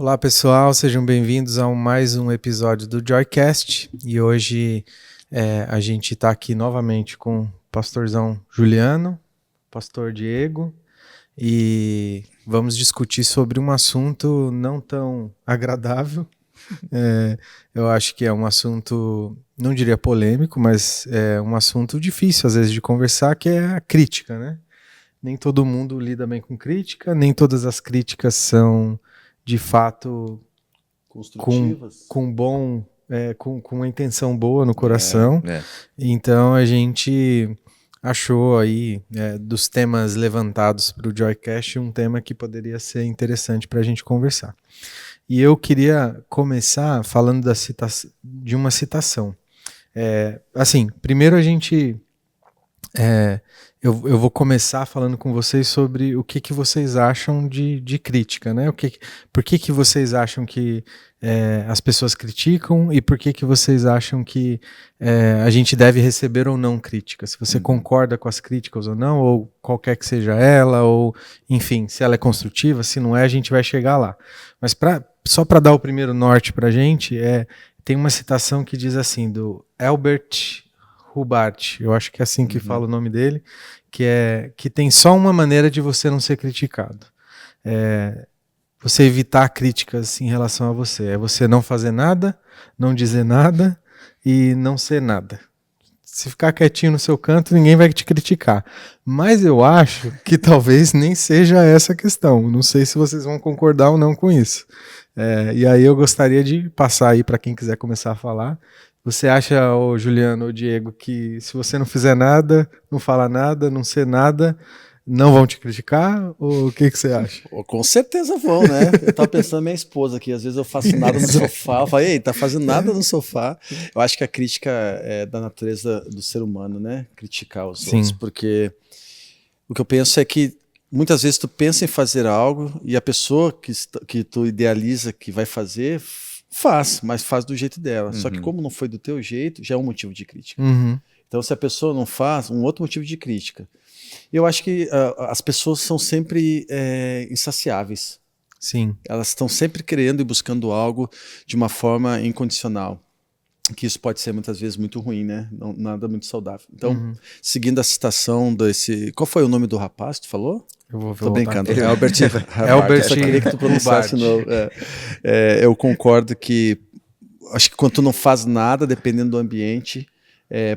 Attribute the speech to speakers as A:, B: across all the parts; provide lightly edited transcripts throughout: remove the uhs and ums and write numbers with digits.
A: Olá pessoal, sejam bem-vindos a mais um episódio do Joycast e hoje a gente está aqui novamente com o pastorzão Juliano, pastor Diego e vamos discutir sobre um assunto não tão agradável. Eu acho que é um assunto, não diria polêmico, mas é um assunto difícil às vezes de conversar, que é a crítica, né? Nem todo mundo lida bem com crítica, nem todas as críticas são de fato
B: construtivas,
A: com uma intenção boa no coração. Então a gente achou aí dos temas levantados para o Joycast um tema que poderia ser interessante para a gente conversar. E eu queria começar falando de uma citação. Primeiro eu vou começar falando com vocês sobre o que vocês acham de crítica, né? Por que vocês acham que as pessoas criticam e por que vocês acham que a gente deve receber ou não crítica? Se você concorda com as críticas ou não, ou qualquer que seja ela, ou enfim, se ela é construtiva, se não é, a gente vai chegar lá. Mas só para dar o primeiro norte para a gente, tem uma citação que diz assim, do Albert Hubbard, eu acho que é assim que fala o nome dele, que tem só uma maneira de você não ser criticado. Você evitar críticas em relação a você. É você não fazer nada, não dizer nada e não ser nada. Se ficar quietinho no seu canto, ninguém vai te criticar. Mas eu acho que talvez nem seja essa a questão. Não sei se vocês vão concordar ou não com isso. E aí eu gostaria de passar aí para quem quiser começar a falar. Você acha, Juliano ou Diego, que se você não fizer nada, não falar nada, não ser nada, não vão te criticar? Ou o que você acha?
B: Com certeza vão, né? Eu tava pensando na minha esposa aqui, às vezes eu faço nada no sofá, eu falo, ei, tá fazendo nada no sofá. Eu acho que a crítica é da natureza do ser humano, né? Criticar os outros, porque o que eu penso é que muitas vezes tu pensa em fazer algo e a pessoa que tu idealiza que vai fazer, mas faz do jeito dela. Só que como não foi do teu jeito, já é um motivo de crítica. Então se a pessoa não faz, um outro motivo de crítica. Eu acho que as pessoas são sempre insaciáveis.
A: Sim.
B: Elas estão sempre querendo e buscando algo de uma forma incondicional. Que isso pode ser muitas vezes muito ruim, né? Não, nada muito saudável. Então, seguindo a citação desse... Qual foi o nome do rapaz que tu falou?
A: Eu vou
B: Tô brincando.
A: É
B: Albert
A: Albert.
B: Só queria que tu pronunciasse de novo. Eu concordo que... Acho que quando tu não faz nada, dependendo do ambiente...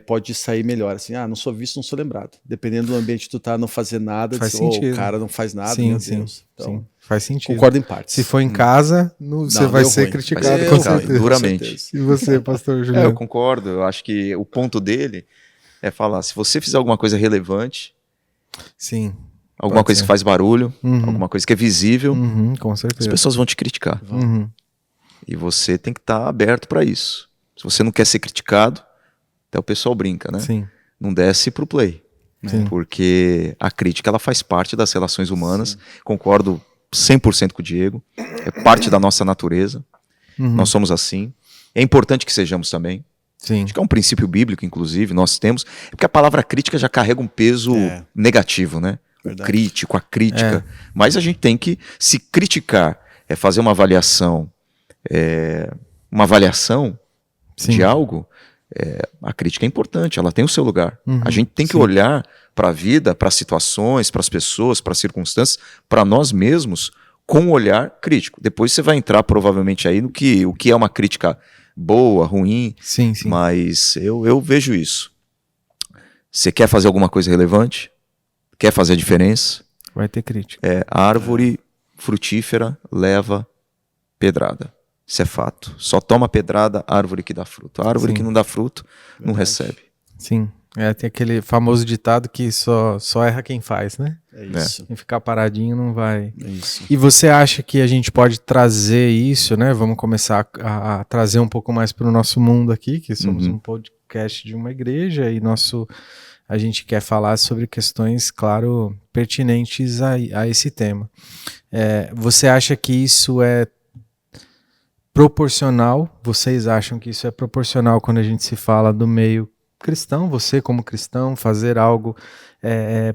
B: pode sair melhor, assim, não sou visto, não sou lembrado. Dependendo do ambiente que tu tá, não fazer nada, o cara não faz nada,
A: sim,
B: meu
A: sim,
B: Deus. Então,
A: sim, faz sentido.
B: Concordo em partes.
A: Se for em casa, você vai ser criticado com certeza.
C: Duramente.
A: E você, pastor Juliano?
C: Eu concordo, eu acho que o ponto dele é falar, se você fizer alguma coisa relevante,
A: sim,
C: alguma coisa que faz barulho, alguma coisa que é visível,
A: com certeza.
C: as pessoas vão te criticar. E você tem que estar aberto para isso. Se você não quer ser criticado, até o pessoal brinca, né?
A: Sim.
C: Não desce pro play.
A: Sim.
C: Porque a crítica ela faz parte das relações humanas. Sim. Concordo 100% com o Diego. É parte da nossa natureza. Nós somos assim. É importante que sejamos também.
A: Sim.
C: Acho que é um princípio bíblico, inclusive, nós temos. É porque a palavra crítica já carrega um peso negativo, né? O crítico, a crítica. Mas a gente tem que se criticar. É fazer uma avaliação.
A: Sim.
C: De algo. A crítica é importante, ela tem o seu lugar. A gente tem que olhar para a vida, para as situações, para as pessoas, para as circunstâncias, para nós mesmos, com um olhar crítico. Depois você vai entrar provavelmente aí no o que é uma crítica boa, ruim,
A: sim.
C: Mas eu vejo isso. Você quer fazer alguma coisa relevante? Quer fazer a diferença?
A: Vai ter crítica.
C: A árvore frutífera leva pedrada. Isso é fato. Só toma pedrada a árvore que dá fruto. A árvore que não dá fruto, não recebe.
A: Sim. Tem aquele famoso ditado que só erra quem faz, né?
B: É isso.
A: Quem ficar paradinho não vai.
B: É isso.
A: E você acha que a gente pode trazer isso, né? Vamos começar a trazer um pouco mais para o nosso mundo aqui, que somos um podcast de uma igreja e a gente quer falar sobre questões, claro, pertinentes a esse tema. Você acha que isso é proporcional? Vocês acham que isso é proporcional quando a gente se fala do meio cristão? Você como cristão fazer algo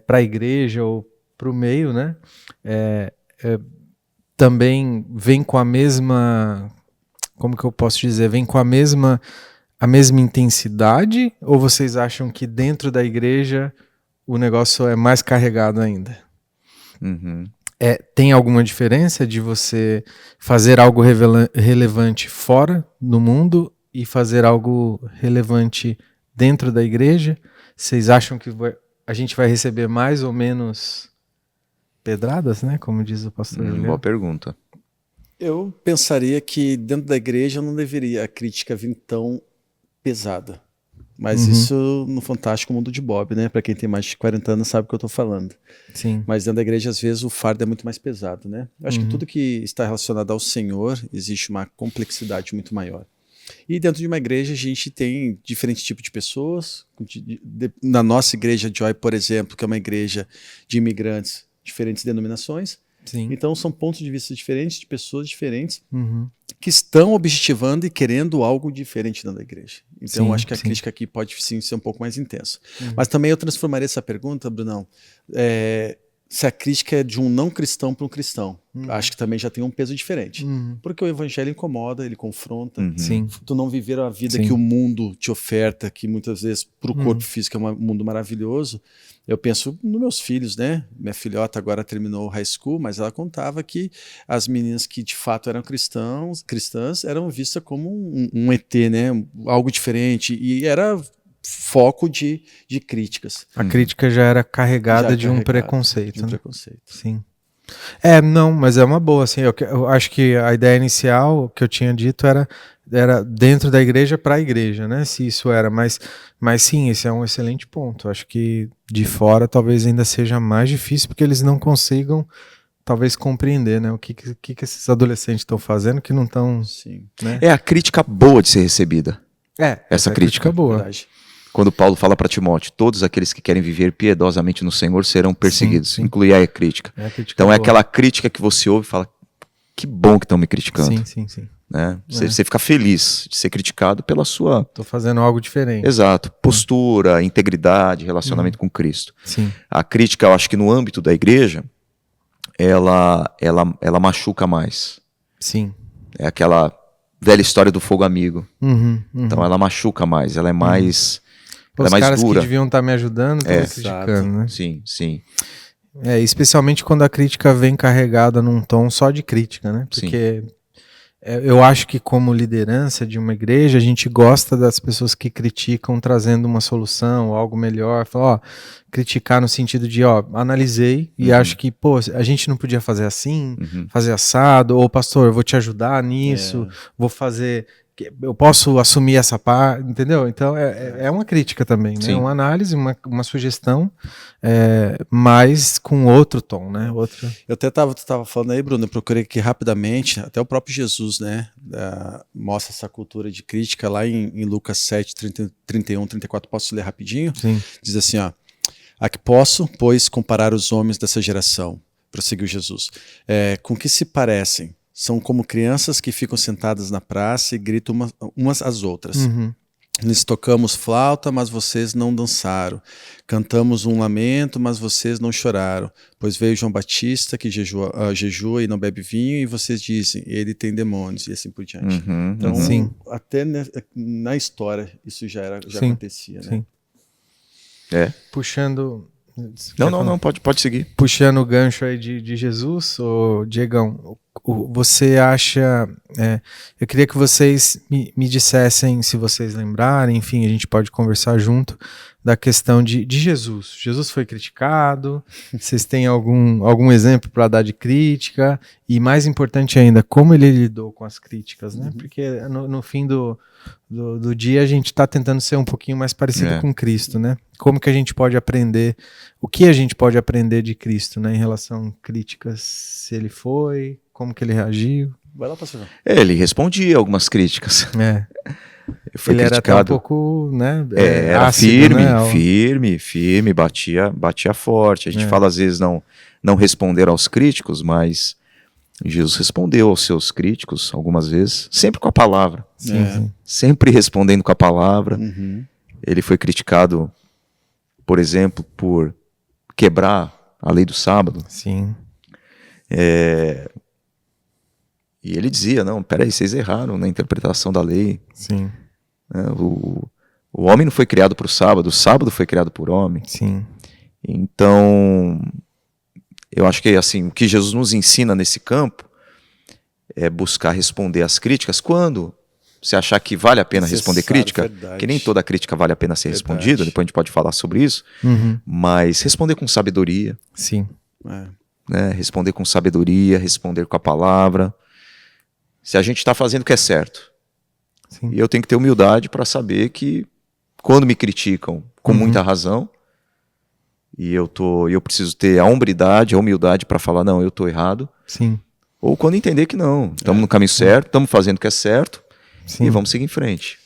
A: para a igreja ou para o meio, né? também vem com a mesma, como que eu posso dizer, vem com a mesma intensidade, ou vocês acham que dentro da igreja o negócio é mais carregado ainda? Tem alguma diferença de você fazer algo relevante fora do mundo e fazer algo relevante dentro da igreja? Vocês acham que a gente vai receber mais ou menos pedradas, né? Como diz o pastor Juliano?
C: Boa pergunta.
B: Eu pensaria que dentro da igreja não deveria a crítica vir tão pesada. Mas isso no Fantástico Mundo de Bob, né? Para quem tem mais de 40 anos sabe o que eu estou falando.
A: Sim.
B: Mas dentro da igreja, às vezes, o fardo é muito mais pesado, né? Eu acho que tudo que está relacionado ao Senhor, existe uma complexidade muito maior. E dentro de uma igreja, a gente tem diferentes tipos de pessoas. Na nossa igreja Joy, por exemplo, que é uma igreja de imigrantes, diferentes denominações.
A: Sim.
B: Então, são pontos de vista diferentes, de pessoas diferentes, que estão objetivando e querendo algo diferente dentro da igreja. Então,
A: Sim,
B: acho que a crítica aqui pode sim ser um pouco mais intensa. Mas também eu transformaria essa pergunta, Brunão, se a crítica é de um não cristão para um cristão. Acho que também já tem um peso diferente. Porque o evangelho incomoda, ele confronta.
A: Sim.
B: Tu não viver a vida que o mundo te oferta, que muitas vezes para o corpo físico é um mundo maravilhoso. Eu penso nos meus filhos, né? Minha filhota agora terminou o high school, mas ela contava que as meninas que de fato eram cristãs eram vistas como um ET, né? Algo diferente. E era foco de críticas.
A: A crítica já era carregada de um preconceito.
B: De um preconceito.
A: Sim. Não, mas é uma boa, assim, eu acho que a ideia inicial que eu tinha dito era dentro da igreja para a igreja, né, se isso era, mas sim, esse é um excelente ponto. Eu acho que de fora talvez ainda seja mais difícil, porque eles não consigam talvez compreender, né, o que esses adolescentes estão fazendo que não estão... Né?
C: É a crítica boa de ser recebida. Essa crítica
A: boa.
B: Verdade.
C: Quando Paulo fala para Timóteo, todos aqueles que querem viver piedosamente no Senhor serão perseguidos.
A: Sim.
C: Inclui a crítica. Então
A: boa.
C: é aquela crítica que você ouve e fala, que bom que estão me criticando.
A: Sim.
C: Né? Você fica feliz de ser criticado pela sua...
A: Tô fazendo algo diferente.
C: Exato. Postura, integridade, relacionamento com Cristo.
A: Sim.
C: A crítica, eu acho que no âmbito da igreja, ela machuca mais.
A: Sim.
C: É aquela velha história do fogo amigo. Então ela machuca mais, ela é mais...
A: Os
C: mais
A: caras
C: dura.
A: Que deviam estar me ajudando estão me criticando, né?
C: Sim.
A: Especialmente quando a crítica vem carregada num tom só de crítica, né? Porque eu acho que como liderança de uma igreja, a gente gosta das pessoas que criticam trazendo uma solução, algo melhor. Fala, criticar no sentido de, analisei e acho que, a gente não podia fazer assim, fazer assado, ou pastor, eu vou te ajudar nisso, vou fazer... Eu posso assumir essa parte, entendeu? Então é uma crítica também, né? Uma análise, uma sugestão, mas com outro tom, né?
B: Eu até tu estava falando aí, Bruno, eu procurei aqui rapidamente, até o próprio Jesus, né? Mostra essa cultura de crítica lá em Lucas 7, 31, 34, posso ler rapidinho?
A: Sim.
B: Diz assim, a que posso, pois, comparar os homens dessa geração, prosseguiu Jesus, com que se parecem? São como crianças que ficam sentadas na praça e gritam umas às outras. Nós tocamos flauta, mas vocês não dançaram. Cantamos um lamento, mas vocês não choraram. Pois veio João Batista, que jejua e não bebe vinho, e vocês dizem, ele tem demônios, e assim por diante. Então, até na história, isso já acontecia. Né?
A: Puxando...
C: Não, pode seguir.
A: Puxando o gancho aí de Jesus, Diegão, você acha... eu queria que vocês me dissessem, se vocês lembrarem, enfim, a gente pode conversar junto, da questão de Jesus. Jesus foi criticado, vocês têm algum exemplo para dar de crítica? E mais importante ainda, como ele lidou com as críticas, né? Porque no fim do dia a gente está tentando ser um pouquinho mais parecido com Cristo, né? Como que a gente pode aprender, o que a gente pode aprender de Cristo, né? Em relação a críticas, se ele foi, como que ele reagiu.
B: Vai lá, pastor.
C: Ele respondia algumas críticas. Foi
A: ele
C: criticado.
A: Era até um pouco, né?
C: Era
A: ácido,
C: firme, batia forte. A gente fala às vezes não responder aos críticos, mas Jesus respondeu aos seus críticos algumas vezes, sempre com a palavra.
A: Sim.
C: Sempre respondendo com a palavra. Ele foi criticado, por exemplo, por quebrar a lei do sábado.
A: Sim.
C: E ele dizia, não, peraí, vocês erraram na interpretação da lei.
A: Sim.
C: O homem não foi criado para o sábado foi criado por homem.
A: Sim.
C: Então, eu acho que assim, o que Jesus nos ensina nesse campo é buscar responder às críticas quando você achar que vale a pena responder crítica,
B: verdade.
C: que nem toda crítica vale a pena ser respondida, depois a gente pode falar sobre isso, mas responder com sabedoria.
A: Sim.
C: Né? Responder com sabedoria, responder com a palavra. Se a gente está fazendo o que é certo.
A: Sim.
C: E eu tenho que ter humildade para saber que quando me criticam com muita razão, e eu preciso ter a hombridade, a humildade para falar, não, eu estou errado.
A: Sim.
C: Ou quando entender que não, estamos no caminho certo, estamos fazendo o que é certo, e vamos seguir em frente.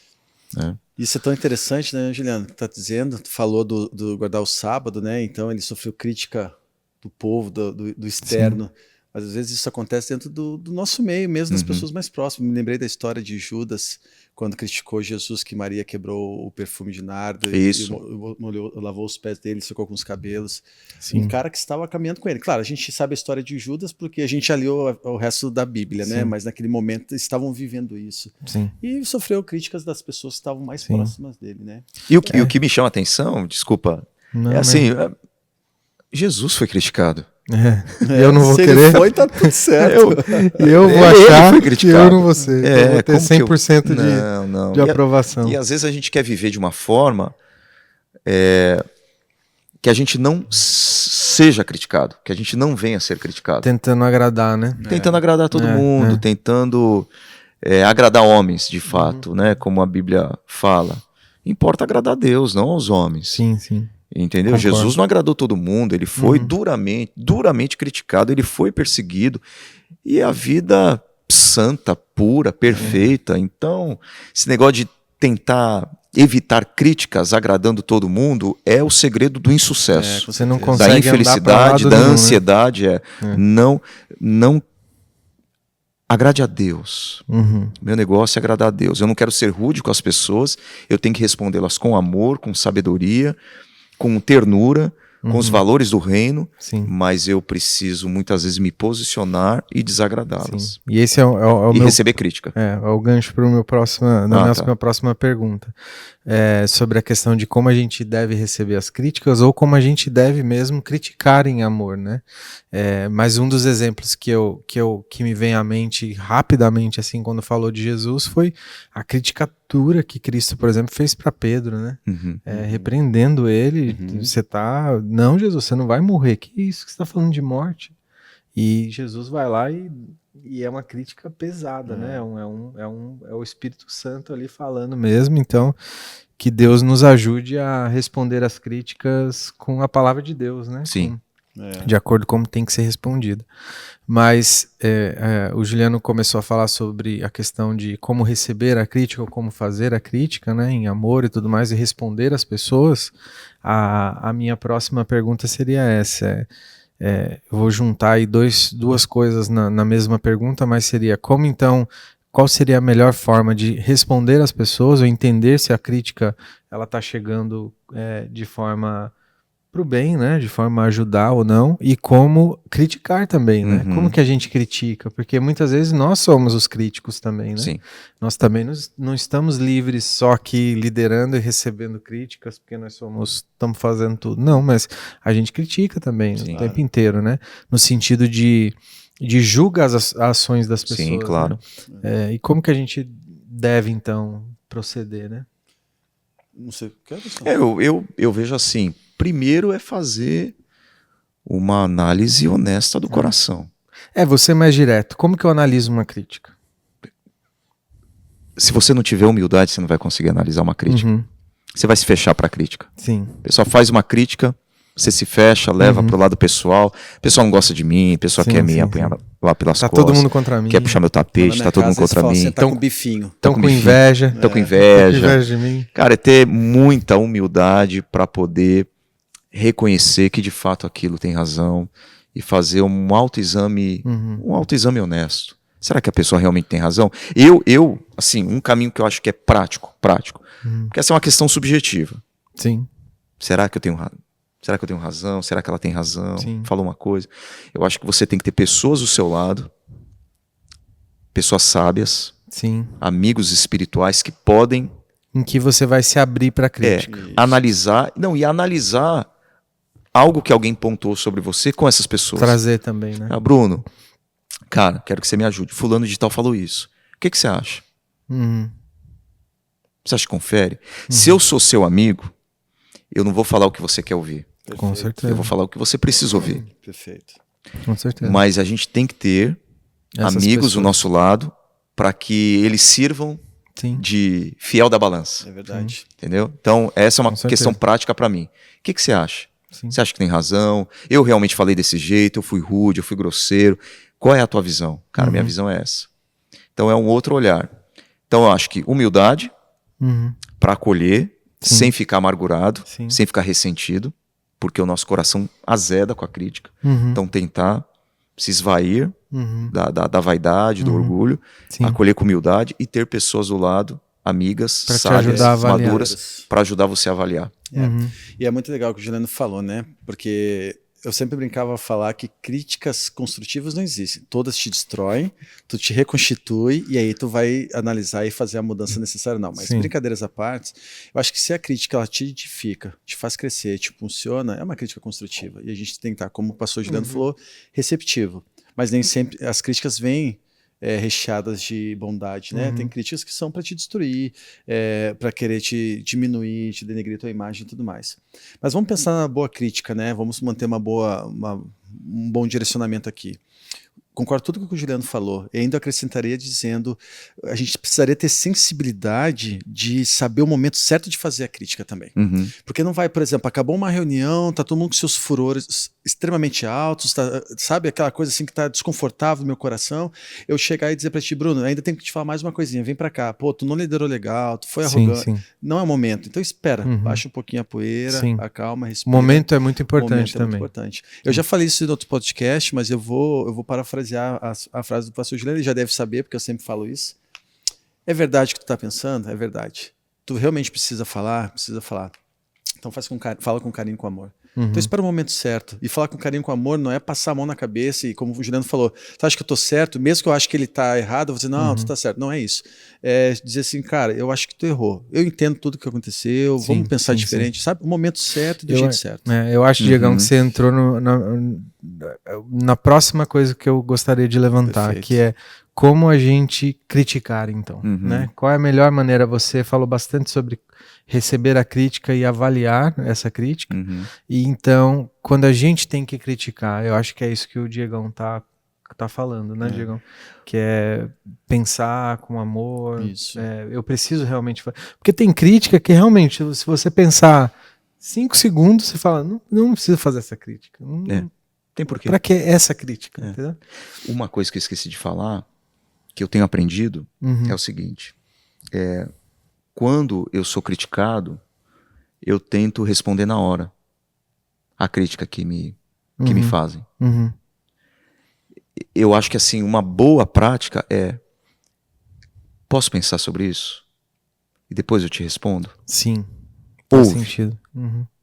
C: Né?
B: Isso é tão interessante, né, Juliano? Tá dizendo, tu falou do guardar o sábado, né? Então ele sofreu crítica do povo, do externo. Sim. Mas às vezes isso acontece dentro do nosso meio, mesmo das pessoas mais próximas. Me lembrei da história de Judas, quando criticou Jesus, que Maria quebrou o perfume de nardo e lavou os pés dele, secou com os cabelos. Sim. Um cara que estava caminhando com ele. Claro, a gente sabe a história de Judas porque a gente aliou o resto da Bíblia, né? Mas naquele momento estavam vivendo isso.
A: Sim.
B: E sofreu críticas das pessoas que estavam mais próximas dele, né?
C: E o que me chama a atenção, desculpa, assim, Jesus foi criticado.
A: Eu não vou querer.
B: Ele foi, tá tudo certo.
A: Eu vou achar que eu não vou ser. Eu vou ter 100% de aprovação.
C: E às vezes a gente quer viver de uma forma que a gente não seja criticado, que a gente não venha a ser criticado.
A: Tentando agradar, né?
C: Tentando agradar todo mundo, tentando agradar homens, de fato, né? Como a Bíblia fala. Importa agradar a Deus, não aos homens.
A: Sim, sim.
C: Entendeu? Concordo. Jesus não agradou todo mundo, ele foi duramente criticado, ele foi perseguido. E a vida santa, pura, perfeita. Então, esse negócio de tentar evitar críticas agradando todo mundo é o segredo do insucesso.
A: Você não consegue
C: da infelicidade, da ansiedade. Não agrade a Deus. Meu negócio é agradar a Deus. Eu não quero ser rude com as pessoas, eu tenho que respondê-las com amor, com sabedoria, com ternura, com os valores do reino, mas eu preciso muitas vezes me posicionar e desagradá-las.
A: E esse é o meu...
C: receber crítica.
A: É o gancho para minha próxima pergunta. Sobre a questão de como a gente deve receber as críticas ou como a gente deve mesmo criticar em amor, né? Mas um dos exemplos que me vem à mente rapidamente, assim, quando falou de Jesus, foi a crítica dura que Cristo, por exemplo, fez para Pedro, né? Repreendendo ele, você tá... Não, Jesus, você não vai morrer. Que isso que você está falando de morte? E Jesus vai lá e é uma crítica pesada, né? É o Espírito Santo ali falando mesmo. Então, que Deus nos ajude a responder as críticas com a palavra de Deus, né?
C: Sim.
A: De acordo com como tem que ser respondida. Mas o Juliano começou a falar sobre a questão de como receber a crítica ou como fazer a crítica, né, em amor e tudo mais, e responder às pessoas. A minha próxima pergunta seria essa. Eu vou juntar aí duas coisas na mesma pergunta, mas seria como então, qual seria a melhor forma de responder às pessoas ou entender se a crítica ela está chegando de forma pro bem, né, de forma a ajudar ou não, e como criticar também, né, como que a gente critica, porque muitas vezes nós somos os críticos também, né,
C: Sim.
A: Nós também não estamos livres só aqui liderando e recebendo críticas, porque nós estamos fazendo tudo, não, mas a gente critica também o tempo inteiro, né, no sentido de julgar as ações das pessoas.
C: Sim, claro.
A: Né? E como que a gente deve, então, proceder, né?
B: Não sei,
C: eu vejo assim, primeiro é fazer uma análise honesta do coração.
A: Vou ser mais direto. Como que eu analiso uma crítica?
C: Se você não tiver humildade, você não vai conseguir analisar uma crítica. Você vai se fechar para a crítica.
A: Sim.
C: O pessoal faz uma crítica, você se fecha, leva pro lado pessoal. O pessoal não gosta de mim, o pessoal quer me apanhar lá pelas costas.
A: Tá todo mundo contra mim.
C: Quer puxar meu tapete, tá todo mundo contra mim.
B: Você tá com bifinho.
A: Estão com inveja.
C: Estão com inveja.
A: De mim.
C: Cara, é ter muita humildade para poder reconhecer que de fato aquilo tem razão e fazer um autoexame, um autoexame honesto. Será que a pessoa realmente tem razão? Eu, assim, um caminho que eu acho que é prático, porque essa é uma questão subjetiva.
A: Sim.
C: Será que eu tenho razão? Será que eu tenho razão? Será que ela tem razão?
A: Sim.
C: Falou uma coisa. Eu acho que você tem que ter pessoas do seu lado pessoas sábias,
A: Sim.
C: amigos espirituais que podem...
A: Em que você vai se abrir para a crítica.
C: Analisar algo que alguém pontuou sobre você com essas pessoas.
A: Trazer também, né?
C: Bruno, cara, quero que você me ajude. Fulano de tal falou isso. O que você acha? Você acha que confere? Se eu sou seu amigo, eu não vou falar o que você quer ouvir.
B: Perfeito.
A: Com certeza.
C: Eu vou falar o que você precisa ouvir.
B: Perfeito.
A: Com certeza.
C: Mas a gente tem que ter
A: Essas
C: amigos
A: pessoas.
C: do nosso lado para que eles sirvam
A: Sim.
C: de fiel da balança.
B: É verdade.
C: Entendeu? Então, essa é uma
A: Com certeza.
C: questão prática para mim. O que você acha?
A: Sim.
C: Você acha que tem razão? Eu realmente falei desse jeito, eu fui rude, eu fui grosseiro. Qual é a tua visão? Cara, minha visão é essa. Então, é um outro olhar. Então, eu acho que humildade para acolher,
A: Sim.
C: sem ficar amargurado,
A: Sim.
C: sem ficar ressentido, porque o nosso coração azeda com a crítica. Então, tentar se esvair da vaidade, do orgulho,
A: Sim.
C: acolher com humildade e ter pessoas do lado, amigas,
A: Pra te
C: sábias,
A: ajudar a avaliar.
C: maduras, para ajudar você a avaliar.
B: E é muito legal o que o Juliano falou, né? Porque eu sempre brincava a falar que críticas construtivas não existem. Todas te destroem, tu te reconstitui e aí tu vai analisar e fazer a mudança necessária. Não, mas
A: Sim.
B: brincadeiras à parte, eu acho que se a crítica ela te edifica, te faz crescer, te funciona, é uma crítica construtiva. E a gente tem que estar, como o pastor Juliano falou, receptivo. Mas nem sempre as críticas vêm recheadas de bondade, né? Tem críticas que são para te destruir, para querer te diminuir, te denegrir tua imagem e tudo mais. Mas vamos pensar na boa crítica, né? Vamos manter um bom direcionamento aqui. Concordo com tudo que o Juliano falou. E ainda acrescentaria dizendo, a gente precisaria ter sensibilidade de saber o momento certo de fazer a crítica também. Porque não vai, por exemplo, acabou uma reunião, tá todo mundo com seus furores extremamente altos, sabe aquela coisa assim que tá desconfortável no meu coração, eu chegar e dizer pra ti, Bruno, ainda tenho que te falar mais uma coisinha, vem pra cá, pô, tu não liderou legal, tu foi arrogante,
A: Sim.
B: não é o momento, então espera, baixa um pouquinho a poeira, acalma, respira.
A: O momento é muito importante
B: Momento
A: também.
B: É muito importante. Eu já falei isso em outro podcast, mas eu vou parafrasear a frase do pastor Juliano, ele já deve saber, porque eu sempre falo isso. É verdade o que tu tá pensando? É verdade. Tu realmente precisa falar? Precisa falar. Então fala com carinho, com amor. Então espera o momento certo. E falar com carinho, com amor não é passar a mão na cabeça e, como o Juliano falou, tu acha que eu tô certo? Mesmo que eu acho que ele tá errado, eu vou dizer, não, tu tá certo. Não é isso. É dizer assim, cara, eu acho que tu errou. Eu entendo tudo que aconteceu, vamos pensar diferente, sabe? O momento certo e do jeito certo.
A: Eu acho, Diegão, que você entrou na próxima coisa que eu gostaria de levantar,
B: Perfeito.
A: que é como a gente criticar, então. Né? Qual é a melhor maneira? Você falou bastante sobre receber a crítica e avaliar essa crítica. E então, quando a gente tem que criticar, eu acho que é isso que o Diegão tá falando, né, Diegão? Que é pensar com amor.
B: Isso.
A: Eu preciso realmente... Porque tem crítica que realmente, se você pensar 5 segundos, você fala, não precisa fazer essa crítica.
C: Tem porquê.
A: Pra que essa crítica? Entendeu?
C: Uma coisa que eu esqueci de falar, que eu tenho aprendido, é o seguinte. Quando eu sou criticado, eu tento responder na hora a crítica que me fazem. Eu acho que assim, uma boa prática é: posso pensar sobre isso? E depois eu te respondo?
A: Sim. Faz
C: Ouve.
A: sentido.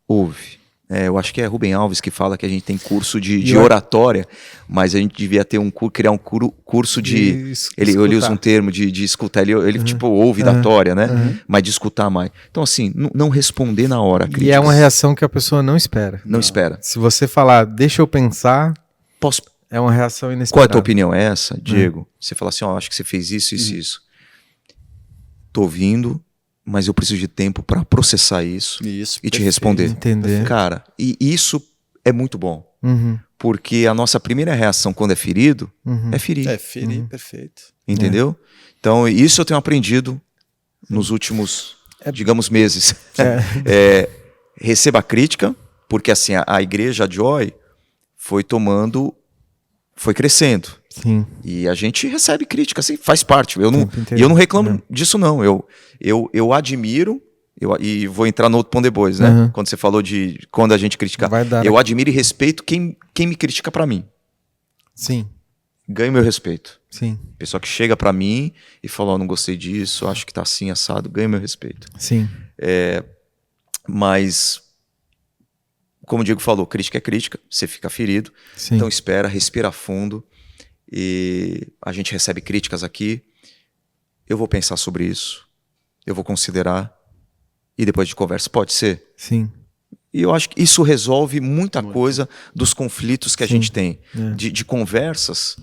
C: Ouve. Eu acho que é Rubem Alves que fala que a gente tem curso de oratória, mas a gente devia ter criar um curso de... Ele usa um termo de escutar, ele tipo ouve da tória, né? Mas de escutar mais. Então assim, não responder na hora.
A: E é uma reação que a pessoa não espera.
C: Não espera.
A: Se você falar, deixa eu pensar, é uma reação inesperada.
C: Qual é a tua opinião? É essa, Diego? Você fala assim, acho que você fez isso, isso. Tô ouvindo, mas eu preciso de tempo para processar isso e te responder.
A: Entender.
C: Cara, e isso é muito bom. Porque a nossa primeira reação quando é ferido é ferir.
B: É, ferir, perfeito.
C: Entendeu? Então, isso eu tenho aprendido nos últimos, digamos, meses. Receba crítica, porque assim, a igreja Joy foi crescendo.
A: Sim.
C: E a gente recebe crítica, assim, faz parte. Eu não reclamo disso, não. Eu admiro, e vou entrar no outro ponto depois, né? Quando você falou de quando a gente criticar. Eu admiro e respeito quem me critica pra mim.
A: Sim.
C: Ganho meu respeito.
A: Sim.
C: Pessoa que chega pra mim e fala, não gostei disso, acho que tá assim, assado, ganho meu respeito.
A: Sim.
C: Mas, como o Diego falou, crítica é crítica, você fica ferido.
A: Sim.
C: Então espera, respira fundo. e a gente recebe críticas aqui. Eu vou pensar sobre isso, eu vou considerar, e depois de conversa, pode ser?
A: Sim.
C: E eu acho que isso resolve muita coisa dos conflitos que a gente tem, de conversas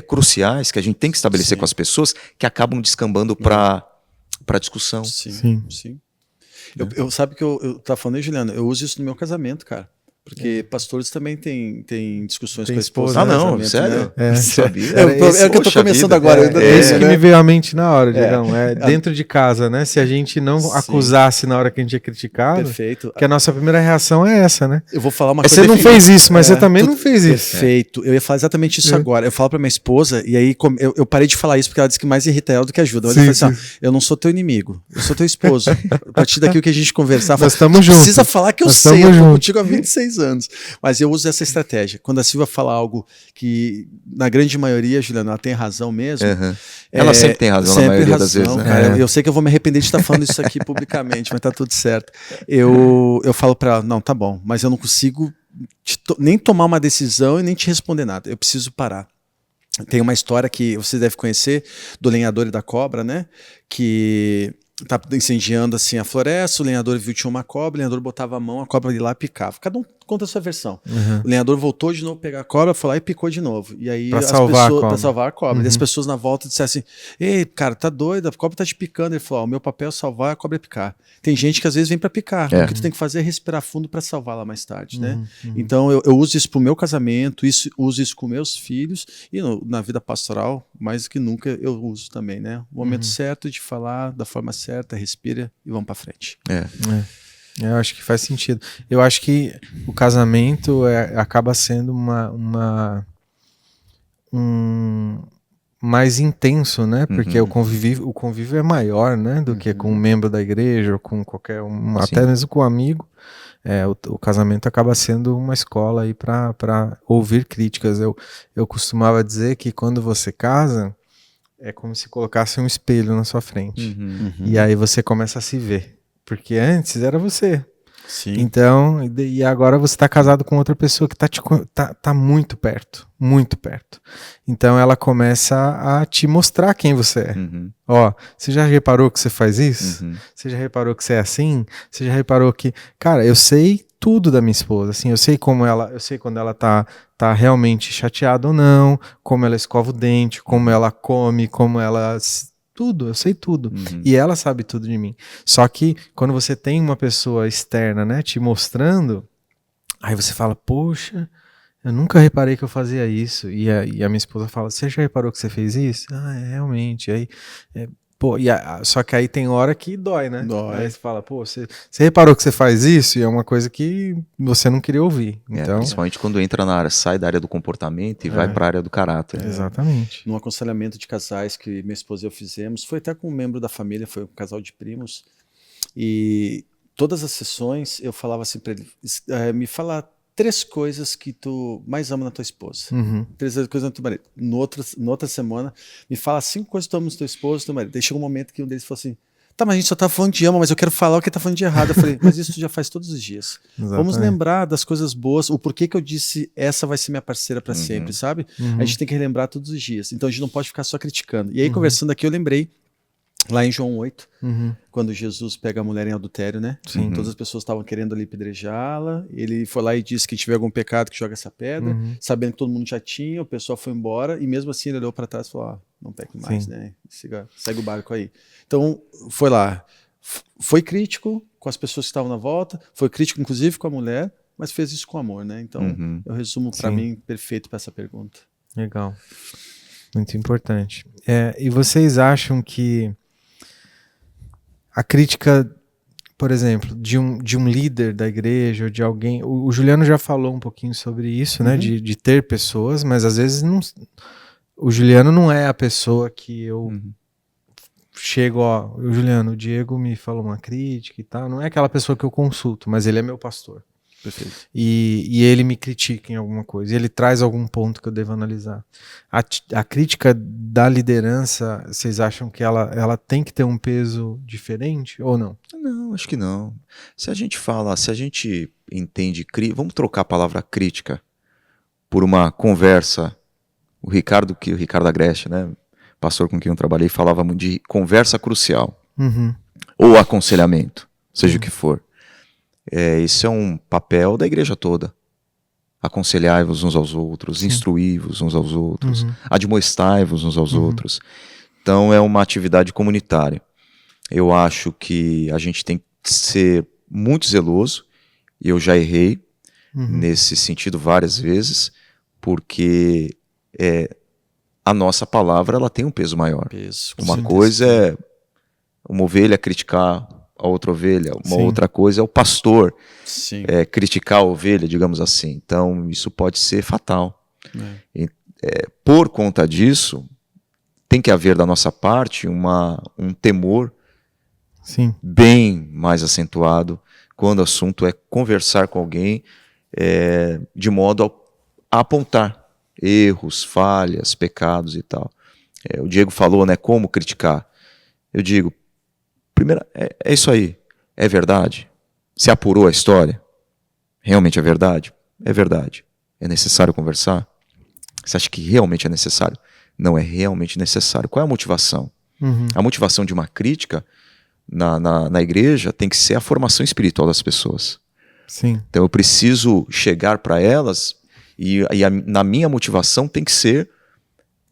C: cruciais que a gente tem que estabelecer com as pessoas, que acabam descambando para discussão.
B: Sim. Eu sabe que eu tava falando aí, Juliano, eu uso isso no meu casamento, cara. Porque pastores também têm discussões com a esposa.
C: Ah, não, sério?
A: Né?
C: Sabia?
B: É que eu tô começando agora.
A: É isso que me veio à mente na hora, Diegão. Dentro de casa, né? Se a gente não acusasse na hora que a gente é criticado,
B: perfeito.
A: Que a nossa primeira reação é essa, né?
B: Eu vou falar uma coisa.
A: Você não fez isso, mas você também não fez isso.
B: Perfeito. Eu ia falar exatamente isso agora. Eu falo pra minha esposa, e aí eu parei de falar isso porque ela disse que mais irrita ela do que ajuda. Mas eu falei assim, eu não sou teu inimigo, eu sou teu esposo. A partir daqui o que a gente conversar,
A: nós estamos juntos.
B: Precisa falar que eu sei, eu tô contigo há 26 anos. Mas eu uso essa estratégia. Quando a Silvia fala algo que, na grande maioria, Juliana, ela tem razão mesmo.
C: Ela sempre tem razão na maioria das vezes, né?
B: Cara, eu sei que eu vou me arrepender de estar falando isso aqui publicamente, mas tá tudo certo. Eu falo pra ela, não, tá bom, mas eu não consigo nem tomar uma decisão e nem te responder nada. Eu preciso parar. Tem uma história que você deve conhecer, do lenhador e da cobra, né? Que tá incendiando assim a floresta, o lenhador viu que tinha uma cobra, o lenhador botava a mão, a cobra ia lá e picava. Cada um conta a sua versão. O lenhador voltou de novo pegar a cobra, foi lá e picou de novo. E aí
A: pra salvar
B: a cobra. E as pessoas na volta disseram assim, ei, cara, tá doido, a cobra tá te picando. Ele falou, o meu papel é salvar, a cobra é picar. Tem gente que às vezes vem pra picar. O que tu tem que fazer é respirar fundo pra salvá-la mais tarde, né? Então eu uso isso pro meu casamento, uso isso com meus filhos e na vida pastoral, mais do que nunca eu uso também, né? O momento certo de falar da forma certa, respira e vamos pra frente.
A: Eu acho que faz sentido. Eu acho que o casamento acaba sendo mais intenso, né? Porque o convívio é maior, né? Do que com um membro da igreja ou com qualquer um, até mesmo com um amigo. O casamento acaba sendo uma escola aí para ouvir críticas. Eu costumava dizer que quando você casa, é como se colocasse um espelho na sua frente. E aí você começa a se ver. Porque antes era você.
B: Sim.
A: Então, e agora você está casado com outra pessoa que tá muito perto. Muito perto. Então ela começa a te mostrar quem você é. Ó, você já reparou que você faz isso? Você já reparou que você é assim? Você já reparou que... Cara, eu sei tudo da minha esposa. Assim, eu sei quando ela tá realmente chateada ou não, como ela escova o dente, como ela come, como ela... Tudo, eu sei tudo. E ela sabe tudo de mim. Só que quando você tem uma pessoa externa, né, te mostrando, aí você fala, poxa, eu nunca reparei que eu fazia isso. E a minha esposa fala, você já reparou que você fez isso? Realmente. Aí, só que aí tem hora que dói, né?
B: Dói.
A: Aí você fala, pô, você reparou que você faz isso? E é uma coisa que você não queria ouvir. Então,
C: principalmente quando entra na área, sai da área do comportamento e vai para a área do caráter.
A: Exatamente.
B: Num aconselhamento de casais que minha esposa e eu fizemos, foi até com um membro da família, foi um casal de primos, e todas as sessões eu falava assim para ele, me fala 3 coisas que tu mais ama na tua esposa. 3 coisas no teu marido. Na outra semana, me fala 5 coisas que tu ama no teu esposo e teu marido. Daí chegou um momento que um deles falou assim, tá, mas a gente só tá falando de ama, mas eu quero falar o que tá falando de errado. Eu falei, mas isso tu já faz todos os dias.
A: Exatamente.
B: Vamos lembrar das coisas boas, o porquê que eu disse essa vai ser minha parceira para sempre, sabe? A gente tem que relembrar todos os dias. Então a gente não pode ficar só criticando. E aí, conversando aqui, eu lembrei lá em João 8, quando Jesus pega a mulher em adultério, né? Todas as pessoas estavam querendo ali apedrejá-la. Ele foi lá e disse que tiver algum pecado que joga essa pedra, sabendo que todo mundo já tinha, o pessoal foi embora, e mesmo assim ele olhou para trás e falou, não peque mais, né? Segue o barco aí. Então, foi lá. Foi crítico com as pessoas que estavam na volta, foi crítico inclusive com a mulher, mas fez isso com amor, né? Então, eu resumo para mim perfeito para essa pergunta.
A: Legal. Muito importante. E vocês acham que a crítica, por exemplo, de um líder da igreja ou de alguém... O Juliano já falou um pouquinho sobre isso, né? De ter pessoas, mas às vezes não... O Juliano não é a pessoa que eu chego, o Juliano, o Diego me falou uma crítica e tal. Não é aquela pessoa que eu consulto, mas ele é meu pastor.
B: Perfeito.
A: E ele me critica em alguma coisa, e ele traz algum ponto que eu devo analisar. A crítica da liderança, vocês acham que ela tem que ter um peso diferente ou não?
C: Não, acho que não. Se a gente entende, vamos trocar a palavra crítica por uma conversa o Ricardo Agreste, né, pastor com quem eu trabalhei, falava muito de conversa crucial, ou aconselhamento, seja o que for. Isso é um papel da igreja toda. Aconselhai-vos uns aos outros, instruí-vos uns aos outros, admoestai-vos uns aos outros. Então é uma atividade comunitária. Eu acho que a gente tem que ser muito zeloso, e eu já errei nesse sentido várias vezes, porque a nossa palavra ela tem um peso maior. Uma coisa é uma ovelha criticar a outra ovelha, uma outra coisa é o pastor criticar a ovelha, digamos assim. Então isso pode ser fatal. Por conta disso, tem que haver da nossa parte um temor bem mais acentuado quando o assunto é conversar com alguém de modo a apontar erros, falhas, pecados e tal. O Diego falou, né, como criticar. Eu digo, primeiro, é isso aí. É verdade? Se apurou a história? Realmente é verdade? É verdade. É necessário conversar? Você acha que realmente é necessário? Não é realmente necessário. Qual é a motivação? A motivação de uma crítica na igreja tem que ser a formação espiritual das pessoas. Então eu preciso chegar para elas e na minha motivação tem que ser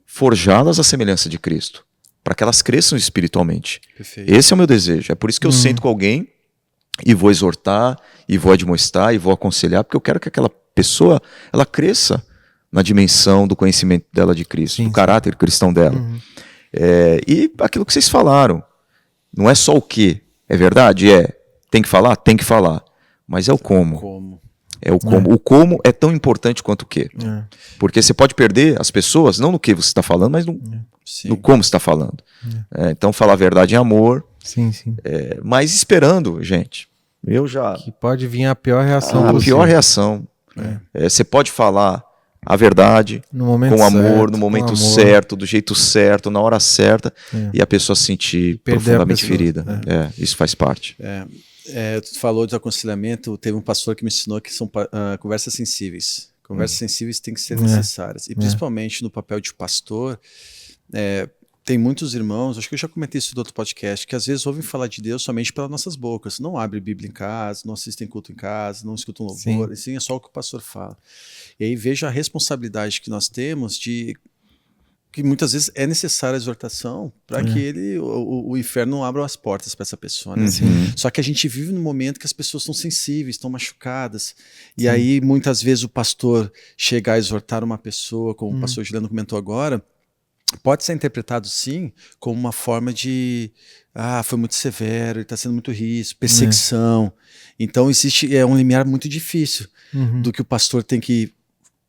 C: forjá-las à semelhança de Cristo, para que elas cresçam espiritualmente. Perfeito. Esse é o meu desejo. É por isso que eu sento com alguém e vou exortar, e vou admoestar, e vou aconselhar, porque eu quero que aquela pessoa ela cresça na dimensão do conhecimento dela de Cristo, do caráter cristão dela. E aquilo que vocês falaram, não é só o que, é verdade? Tem que falar? Tem que falar. Mas é o como. É o como. O como é tão importante quanto o que. Porque você pode perder as pessoas, não no que você está falando, mas no como você está falando. Então, falar a verdade em amor, mas esperando, gente.
A: Que pode vir a pior reação
C: possível. A pior reação. Você pode falar a verdade, com amor, no momento certo, do jeito certo, na hora certa, e a pessoa se sentir profundamente ferida. Isso faz parte.
B: Tu falou de aconselhamento, teve um pastor que me ensinou que são conversas sensíveis. Conversas sensíveis têm que ser necessárias. E principalmente no papel de pastor, tem muitos irmãos, acho que eu já comentei isso no outro podcast, que às vezes ouvem falar de Deus somente pelas nossas bocas. Não abre Bíblia em casa, não assistem culto em casa, não escutam louvor, assim, é só o que o pastor fala. E aí vejo a responsabilidade que nós temos de que muitas vezes é necessária a exortação para que o inferno não abra as portas para essa pessoa. Né? Só que a gente vive num momento que as pessoas estão sensíveis, estão machucadas. E aí, muitas vezes, o pastor chegar a exortar uma pessoa, como o pastor Juliano comentou agora, pode ser interpretado, sim, como uma forma de foi muito severo, ele está sendo muito rígido, perseguição. Então, existe um limiar muito difícil do que o pastor tem que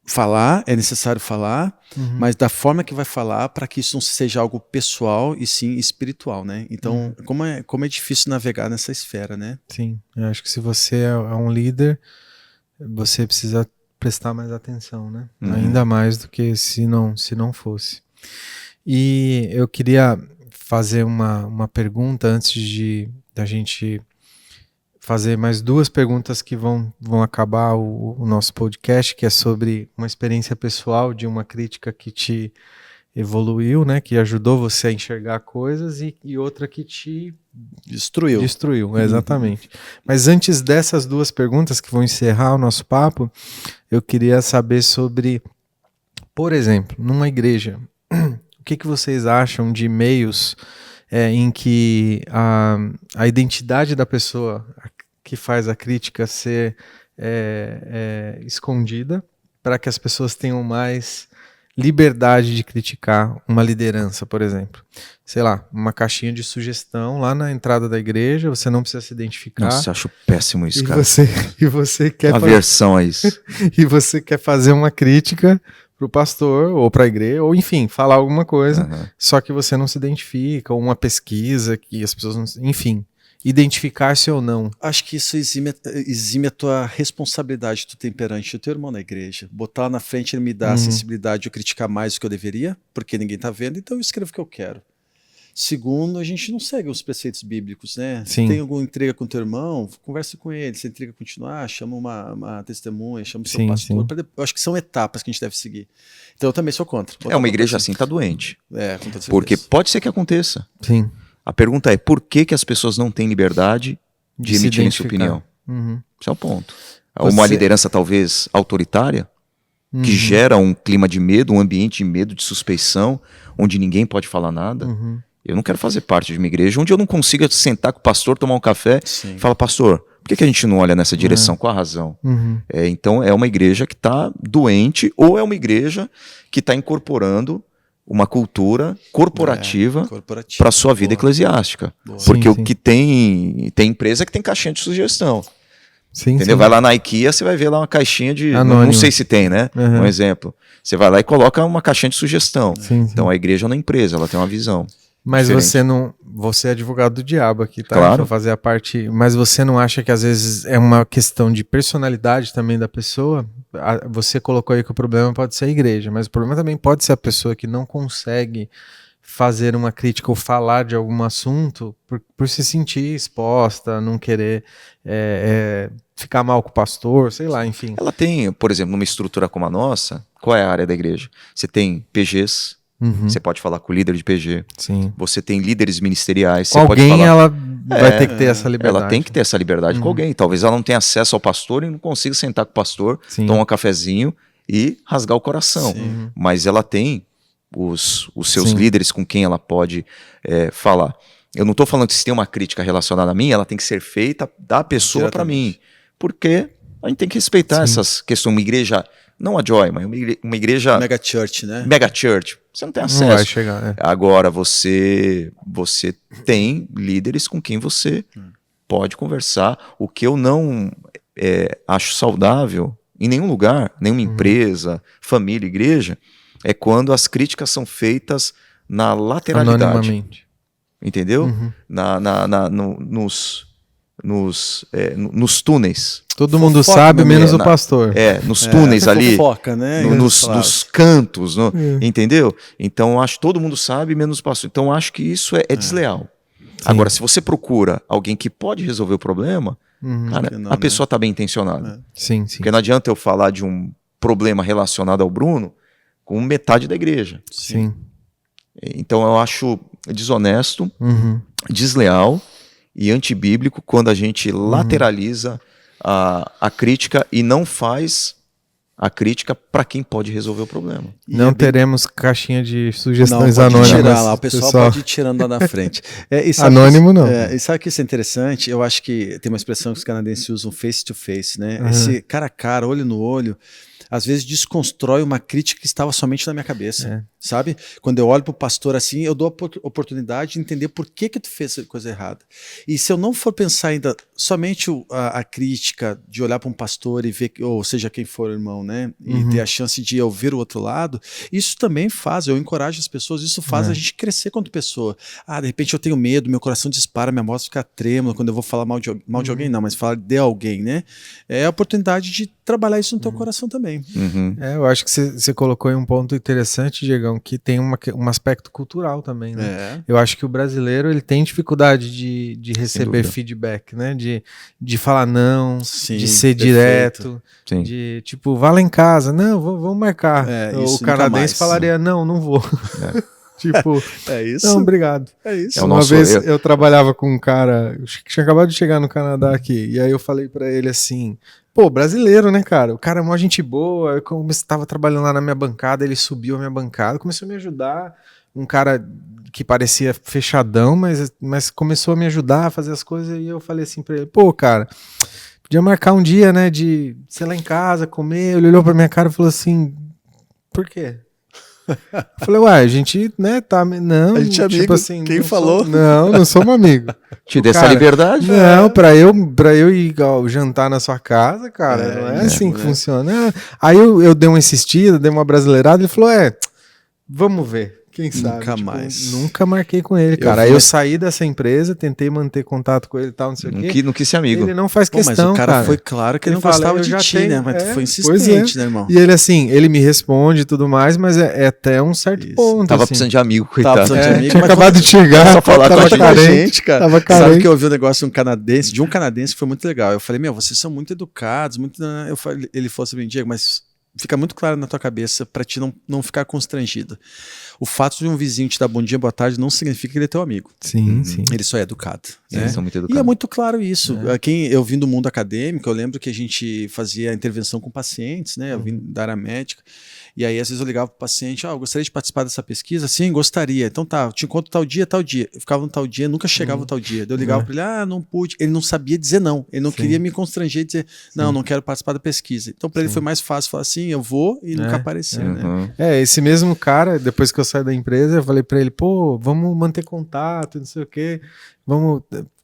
B: falar, é necessário falar, mas da forma que vai falar para que isso não seja algo pessoal e sim espiritual, né? Então, como é difícil navegar nessa esfera, né?
A: Sim, eu acho que se você é um líder, você precisa prestar mais atenção, né? Ainda mais do que se não fosse. E eu queria fazer uma pergunta antes da gente fazer mais duas perguntas que vão acabar o nosso podcast, que é sobre uma experiência pessoal de uma crítica que te evoluiu, né, que ajudou você a enxergar coisas e outra que te
B: destruiu,
A: exatamente. Mas antes dessas duas perguntas que vão encerrar o nosso papo, eu queria saber sobre, por exemplo, numa igreja, o que vocês acham de meios em que a identidade da pessoa que faz a crítica ser escondida para que as pessoas tenham mais liberdade de criticar uma liderança, por exemplo. Sei lá, uma caixinha de sugestão lá na entrada da igreja, você não precisa se identificar.
C: Nossa, eu acho péssimo isso, cara.
A: E você quer
C: aversão a isso.
A: E você quer fazer uma crítica pro pastor ou para a igreja, ou enfim, falar alguma coisa, só que você não se identifica, ou uma pesquisa que as pessoas não... Enfim, identificar-se ou não.
B: Acho que isso exime a tua responsabilidade que tu tem perante o teu irmão na igreja. Botar lá na frente, ele me dá a sensibilidade de eu criticar mais do que eu deveria, porque ninguém tá vendo, então eu escrevo o que eu quero. Segundo, a gente não segue os preceitos bíblicos, né?
A: Sim.
B: Se tem alguma intriga com o teu irmão, conversa com ele. Se a intriga continuar, chama uma testemunha, chama o seu pastor. Eu acho que são etapas que a gente deve seguir. Então eu também sou contra.
C: Uma igreja assim está doente.
B: Com toda certeza.
C: Porque pode ser que aconteça.
A: Sim.
C: A pergunta é, por que as pessoas não têm liberdade de emitirem sua opinião? Esse é o ponto. Uma liderança talvez autoritária, que gera um clima de medo, um ambiente de medo, de suspeição, onde ninguém pode falar nada. Eu não quero fazer parte de uma igreja onde eu não consiga sentar com o pastor, tomar um café e falar, pastor, por que a gente não olha nessa direção? Qual a razão? Então é uma igreja que está doente ou é uma igreja que está incorporando uma cultura corporativa para a sua vida eclesiástica. Porque o que tem empresa que tem caixinha de sugestão.
A: Sim,
C: entendeu? Vai lá na IKEA, você vai ver lá uma caixinha de...
A: Anônimo.
C: Não sei se tem, né? Um exemplo. Você vai lá e coloca uma caixinha de sugestão. Então a igreja não é empresa, ela tem uma visão.
A: Mas
C: diferente.
A: Você é advogado do diabo aqui, tá?
C: Claro.
A: Pra fazer a parte... Mas você não acha que às vezes é uma questão de personalidade também da pessoa? Você colocou aí que o problema pode ser a igreja, mas o problema também pode ser a pessoa que não consegue fazer uma crítica ou falar de algum assunto por se sentir exposta, não querer ficar mal com o pastor, sei lá, enfim.
C: Ela tem, por exemplo, numa estrutura como a nossa, qual é a área da igreja? Você tem PGs, você pode falar com o líder de PG.
A: Sim.
C: Você tem líderes ministeriais.
A: Com alguém pode falar... ela vai ter que ter essa liberdade.
C: Ela tem que ter essa liberdade com alguém. Talvez ela não tenha acesso ao pastor e não consiga sentar com o pastor, tomar um cafezinho e rasgar o coração. Mas ela tem os seus líderes com quem ela pode falar. Eu não estou falando que se tem uma crítica relacionada a mim, ela tem que ser feita da pessoa para mim. Porque a gente tem que respeitar essas questões. Uma igreja, não a Joy, mas uma igreja...
B: Mega church, né?
C: Mega church. Você não tem acesso.
A: Não vai chegar,
C: Agora, você tem líderes com quem você pode conversar. O que eu não acho saudável em nenhum lugar, nenhuma empresa, família, igreja, é quando as críticas são feitas na lateralidade.
A: Anonimamente.
C: Entendeu? Nos túneis.
A: Todo mundo sabe, menos o pastor.
C: Nos túneis ali.
B: Fofoca, né?
C: Nos cantos. Entendeu? Então, acho que todo mundo sabe, menos o pastor. Então, acho que isso é desleal. Agora, se você procura alguém que pode resolver o problema, cara, a pessoa está bem intencionada.
A: Sim.
C: Porque não adianta eu falar de um problema relacionado ao Bruno com metade da igreja.
A: Sim.
C: Então, eu acho desonesto, desleal e antibíblico quando a gente lateraliza a crítica e não faz a crítica para quem pode resolver o problema.
A: Não teremos caixinha de sugestões anônimas.
B: Tirar lá, o pessoal pode ir tirando lá na frente.
A: Anônimo não.
B: E sabe que isso é interessante? Eu acho que tem uma expressão que os canadenses usam, face to face, né? Esse cara a cara, olho no olho, às vezes desconstrói uma crítica que estava somente na minha cabeça, sabe? Quando eu olho para o pastor assim, eu dou a oportunidade de entender por que tu fez coisa errada. E se eu não for pensar ainda somente a crítica de olhar para um pastor e ver, ou seja, quem for o irmão, né? E ter a chance de ouvir o outro lado, isso também faz, eu encorajo as pessoas, isso faz a gente crescer quanto pessoa. De repente eu tenho medo, meu coração dispara, minha voz fica trêmula quando eu vou falar mal de alguém, não, mas falar de alguém, né? É a oportunidade de trabalhar isso no teu coração também.
A: Eu acho que você colocou em um ponto interessante, Diegão, que tem um aspecto cultural também, né? Eu acho que o brasileiro ele tem dificuldade de receber feedback, né? De falar não, de ser direto, de tipo, vá lá em casa, não, vamos marcar. O canadense falaria, não vou. Tipo,
B: isso.
A: Não, obrigado.
B: Isso.
A: Uma vez eu trabalhava com um cara que tinha acabado de chegar no Canadá aqui, e aí eu falei pra ele assim, pô, brasileiro, né, cara? O cara é uma gente boa, eu estava trabalhando lá na minha bancada, ele subiu a minha bancada, começou a me ajudar, um cara que parecia fechadão, mas começou a me ajudar a fazer as coisas, e eu falei assim pra ele, pô, cara, podia marcar um dia, né, de, sei lá, em casa, comer. Ele olhou pra minha cara e falou assim, por quê? Eu falei, a gente, né, tá... Não,
B: a gente é amigo,
A: tipo assim...
B: Quem falou?
A: Não somos amigos.
C: Te dê essa liberdade?
A: Não, pra eu ir ao jantar na sua casa, cara, não é assim que funciona. Aí eu dei uma insistida, dei uma brasileirada, ele falou, vamos ver. Quem sabe?
B: Nunca mais.
A: Nunca marquei com ele, cara. Aí eu saí dessa empresa, tentei manter contato com ele e tal, não sei o quê.
C: Não quis ser amigo.
A: Ele não faz questão,
B: mas o cara foi claro que ele não gostava de ti, né? Mas tu foi insistente, né, irmão?
A: E ele, assim, ele me responde e tudo mais, mas é até um certo ponto.
C: Tava
A: assim.
C: precisando de amigo, coitado.
B: Tava precisando de amigo.
A: Tinha acabado de chegar.
C: Só falar
A: tava
C: com
A: carente,
B: a gente, cara.
A: Tava carente.
B: Sabe que eu ouvi um negócio de um canadense que foi muito legal. Eu falei, vocês são muito educados, muito... Ele falou assim, Diego, mas fica muito claro na tua cabeça pra ti não ficar constrangido. O fato de um vizinho te dar bom dia, boa tarde, não significa que ele é teu amigo.
A: Sim, sim.
B: Ele só é educado.
C: Sim,
B: né?
C: Eles são muito educados.
B: E é muito claro isso. Eu vim do mundo acadêmico, eu lembro que a gente fazia intervenção com pacientes, né? Eu vim da área médica. E aí, às vezes, eu ligava pro paciente, eu gostaria de participar dessa pesquisa? Sim, gostaria. Então tá, eu te encontro tal dia, tal dia. Eu ficava no tal dia, nunca chegava no tal dia. Daí eu ligava para ele, não pude. Ele não sabia dizer não. Ele não queria me constranger e dizer, não quero participar da pesquisa. Então, para ele foi mais fácil falar assim, eu vou e nunca aparecer, né?
A: Esse mesmo cara, depois que eu saí da empresa, eu falei para ele, pô, vamos manter contato, não sei o quê.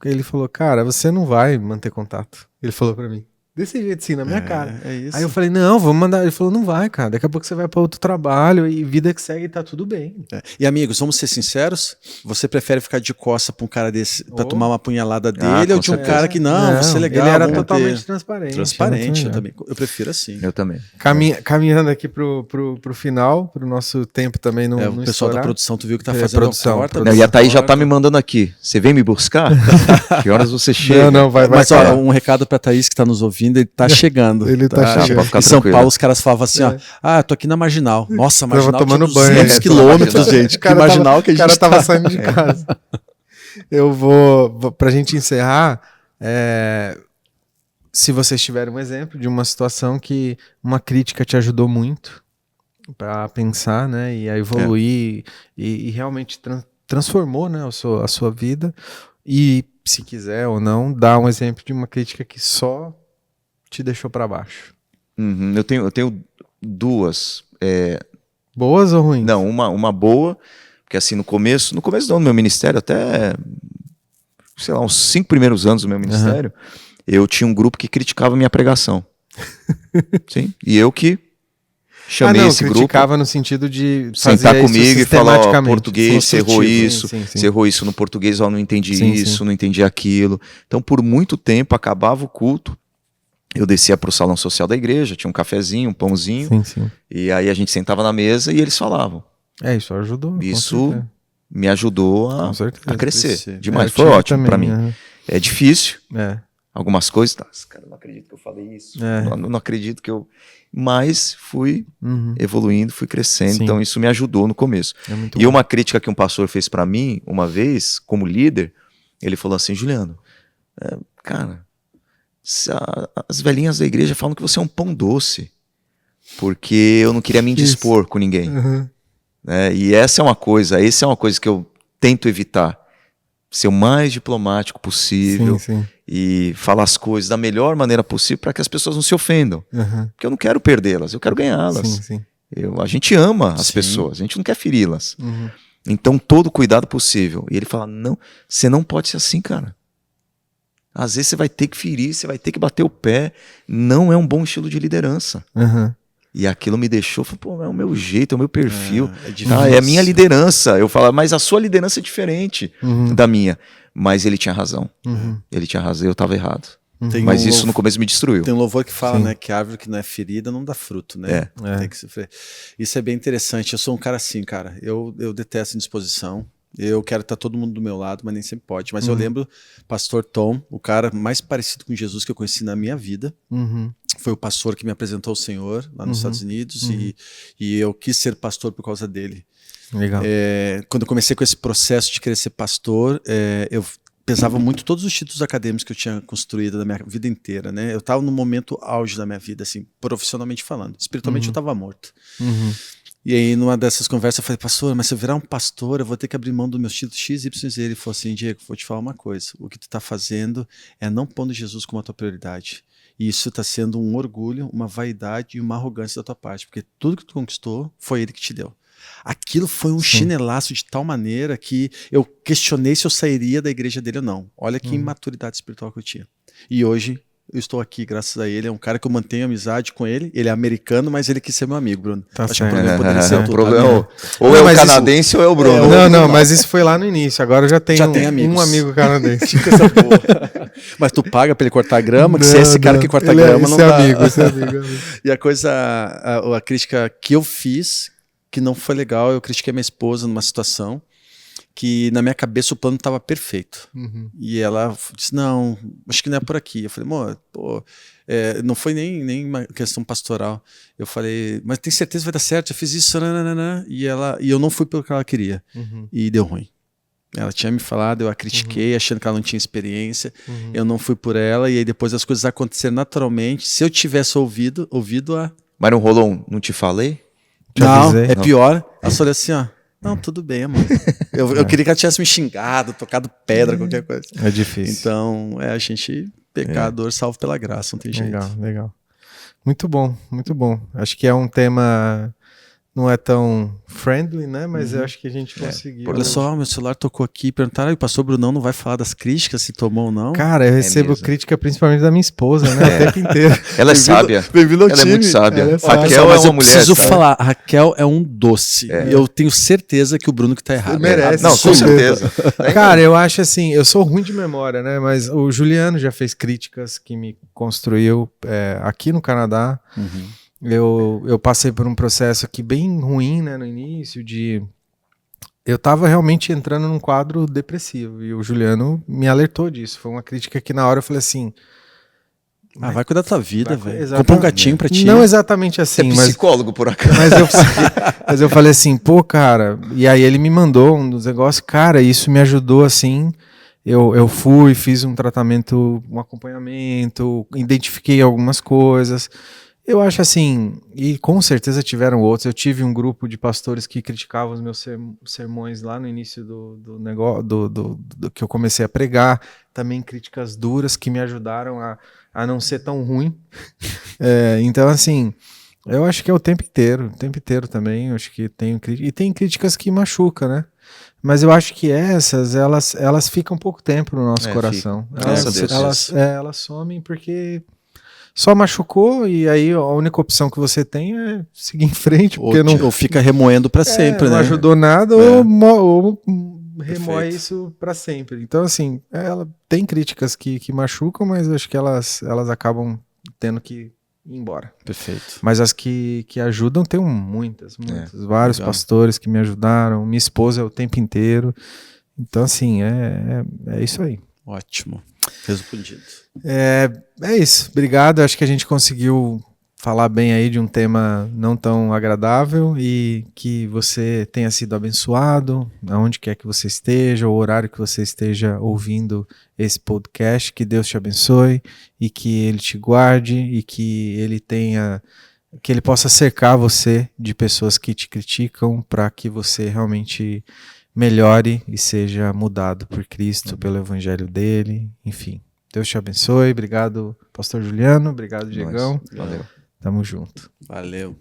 A: Ele falou, cara, você não vai manter contato. Ele falou para mim. Desse jeito, assim, na minha cara.
B: É isso.
A: Aí eu falei, não, vamos mandar. Ele falou, não vai, cara. Daqui a pouco você vai para outro trabalho e vida que segue tá tudo bem.
B: E amigos, vamos ser sinceros? Você prefere ficar de costa pra um cara desse, pra tomar uma punhalada dele ou de um cara que, você é legal?
A: Ele era totalmente transparente.
B: Transparente, eu também. Eu prefiro assim.
C: Eu também.
A: Caminhando aqui pro final, pro nosso tempo também não
B: o pessoal
A: estourar.
B: da produção, tu viu que tá fazendo
A: produção,
B: a porta.
C: Não, e a Thaís já tá me mandando aqui. Você vem me buscar? Que horas você chega?
A: Não, vai.
B: Mas ó, um recado pra Thaís que tá nos ouvindo, ele tá chegando.
A: Ele tá chegando.
B: Em São Paulo, os caras falavam assim, tô aqui na Marginal. Nossa, Marginal
A: tomando
B: tinha 200
A: banho.
B: quilômetros, gente. Que Marginal que a gente
A: O cara tava saindo de casa. Eu vou, pra gente encerrar, se vocês tiverem um exemplo de uma situação que uma crítica te ajudou muito para pensar, né, e a evoluir e realmente transformou, né, a sua vida, e se quiser ou não, dá um exemplo de uma crítica que só te deixou para baixo.
C: Eu tenho duas.
A: Boas ou ruins?
C: Não, uma boa, porque assim, no começo do meu ministério, até, sei lá, uns 5 primeiros anos do meu ministério, eu tinha um grupo que criticava a minha pregação. Sim, e eu que chamei esse grupo.
A: Criticava no sentido de
C: sentar comigo e falar, português, você errou isso, você errou isso no português, não entendi isso, não entendi aquilo. Então, por muito tempo, acabava o culto, eu descia para o salão social da igreja, tinha um cafezinho, um pãozinho, e aí a gente sentava na mesa e eles falavam.
A: Isso ajudou.
C: Isso me ajudou a crescer. Demais, foi ótimo para mim. É difícil, algumas coisas, cara, não acredito que eu falei isso, não acredito que eu... Mas fui evoluindo, fui crescendo, então isso me ajudou no começo. E uma crítica que um pastor fez para mim, uma vez, como líder, ele falou assim, Juliano, cara... As velhinhas da igreja falam que você é um pão doce, porque eu não queria me indispor com ninguém. E essa é uma coisa que eu tento evitar. Ser o mais diplomático possível e falar as coisas da melhor maneira possível para que as pessoas não se ofendam. Porque eu não quero perdê-las, eu quero ganhá-las. A gente ama as pessoas, a gente não quer feri-las. Então, todo cuidado possível. E ele fala, não, você não pode ser assim, cara. Às vezes você vai ter que ferir, você vai ter que bater o pé. Não é um bom estilo de liderança. E aquilo me deixou, é o meu jeito, é o meu perfil. É a minha liderança. Eu falo, mas a sua liderança é diferente da minha. Mas ele tinha razão. Ele tinha razão, eu estava errado. Mas isso no começo me destruiu.
B: Tem um louvor que fala, né, que a árvore que não é ferida não dá fruto, né? Tem que sofrer. Isso é bem interessante. Eu sou um cara assim, cara. Eu detesto indisposição. Eu quero estar todo mundo do meu lado, mas nem sempre pode. Mas eu lembro, pastor Tom, o cara mais parecido com Jesus que eu conheci na minha vida. Foi o pastor que me apresentou o Senhor lá nos Estados Unidos e eu quis ser pastor por causa dele.
A: Legal.
B: Quando eu comecei com esse processo de querer ser pastor, eu pesava muito todos os títulos acadêmicos que eu tinha construído na minha vida inteira, né? Eu estava no momento auge da minha vida, assim, profissionalmente falando. Espiritualmente eu estava morto. E aí, numa dessas conversas, eu falei, pastor, mas se eu virar um pastor, eu vou ter que abrir mão dos meus títulos X, Y, Z. Ele falou assim, Diego, vou te falar uma coisa. O que tu está fazendo é não pondo Jesus como a tua prioridade. E isso está sendo um orgulho, uma vaidade e uma arrogância da tua parte. Porque tudo que tu conquistou, foi ele que te deu. Aquilo foi um chinelaço de tal maneira que eu questionei se eu sairia da igreja dele ou não. Olha que imaturidade espiritual que eu tinha. E hoje eu estou aqui graças a ele. É um cara que eu mantenho amizade com ele. Ele é americano, mas ele quis ser meu amigo, Bruno.
A: Tá
B: Acho
A: certo.
B: que o problema poderia ser tudo.
C: Ou é o canadense ou é o Bruno.
A: Não, mas isso foi lá no início. Agora eu já tenho um amigo canadense.
B: Coisa boa. Mas tu paga pra ele cortar grama? Que se é esse cara que corta grama, não dá.
A: Esse é amigo.
B: E a crítica que eu fiz, que não foi legal, eu critiquei minha esposa numa situação que na minha cabeça o plano estava perfeito. E ela disse, não, acho que não é por aqui. Eu falei, amor, não foi nem uma questão pastoral. Eu falei, mas tem certeza que vai dar certo? Eu fiz isso, nananana. E eu não fui pelo que ela queria. E deu ruim. Ela tinha me falado, eu a critiquei, achando que ela não tinha experiência. Eu não fui por ela, e aí depois as coisas aconteceram naturalmente. Se eu tivesse ouvido a...
C: Mas não rolou não te falei?
B: Não, é pior. Ela só olhou assim, ó. Não, tudo bem, amor. Eu queria que ela tivesse me xingado, tocado pedra, qualquer coisa.
A: É difícil.
B: Então, a gente, pecador, salvo pela graça, não tem jeito.
A: Legal. Muito bom, muito bom. Acho que é um tema... Não é tão friendly, né? Mas eu acho que a gente conseguiu.
B: Olha só, meu celular tocou aqui. Perguntaram, o pastor Brunão não vai falar das críticas, se tomou ou não?
A: Cara, eu recebo crítica principalmente da minha esposa, né? O tempo inteiro.
C: Ela é sábia.
B: Bem-vindo ao
C: time. Ela é muito sábia.
B: Raquel é uma mulher. Preciso falar, a Raquel é um doce. E eu tenho certeza que o Bruno que tá errado.
A: Merece.
C: Não, com certeza.
A: Cara, eu acho assim, eu sou ruim de memória, né? Mas o Juliano já fez críticas que me construiu aqui no Canadá. Eu passei por um processo aqui bem ruim, né, no início, eu estava realmente entrando num quadro depressivo, e o Juliano me alertou disso. Foi uma crítica que na hora eu falei assim...
B: vai cuidar da tua vida, velho. Compra um gatinho pra ti.
A: Não exatamente assim,
C: mas... psicólogo, por acaso.
A: Mas eu falei assim, pô, cara... E aí ele me mandou um dos negócios, cara, isso me ajudou, assim... Eu fui, fiz um tratamento, um acompanhamento, identifiquei algumas coisas... Eu acho assim, e com certeza tiveram outros. Eu tive um grupo de pastores que criticavam os meus sermões lá no início do negócio, do que eu comecei a pregar. Também críticas duras que me ajudaram a não ser tão ruim. Então, assim, eu acho que é o tempo inteiro também. Eu acho que tem críticas que machucam, né? Mas eu acho que elas ficam pouco tempo no nosso coração. Elas somem porque... Só machucou, e aí a única opção que você tem é seguir em frente. Porque
B: ou fica remoendo para sempre, né?
A: Não ajudou nada, ou remoe isso para sempre. Então, assim, ela tem críticas que machucam, mas eu acho que elas acabam tendo que ir embora.
B: Perfeito.
A: Mas as que ajudam, tem muitas. Vários pastores que me ajudaram. Minha esposa é o tempo inteiro. Então, assim, é isso aí.
B: Ótimo. Respondido.
A: É isso. Obrigado. Acho que a gente conseguiu falar bem aí de um tema não tão agradável, e que você tenha sido abençoado, aonde quer que você esteja, o horário que você esteja ouvindo esse podcast. Que Deus te abençoe e que Ele te guarde, e que Ele possa cercar você de pessoas que te criticam, para que você realmente melhore e seja mudado por Cristo, pelo Evangelho dele, enfim. Deus te abençoe. Obrigado, pastor Juliano. Obrigado, Diegão.
C: Valeu.
A: Tamo junto.
B: Valeu.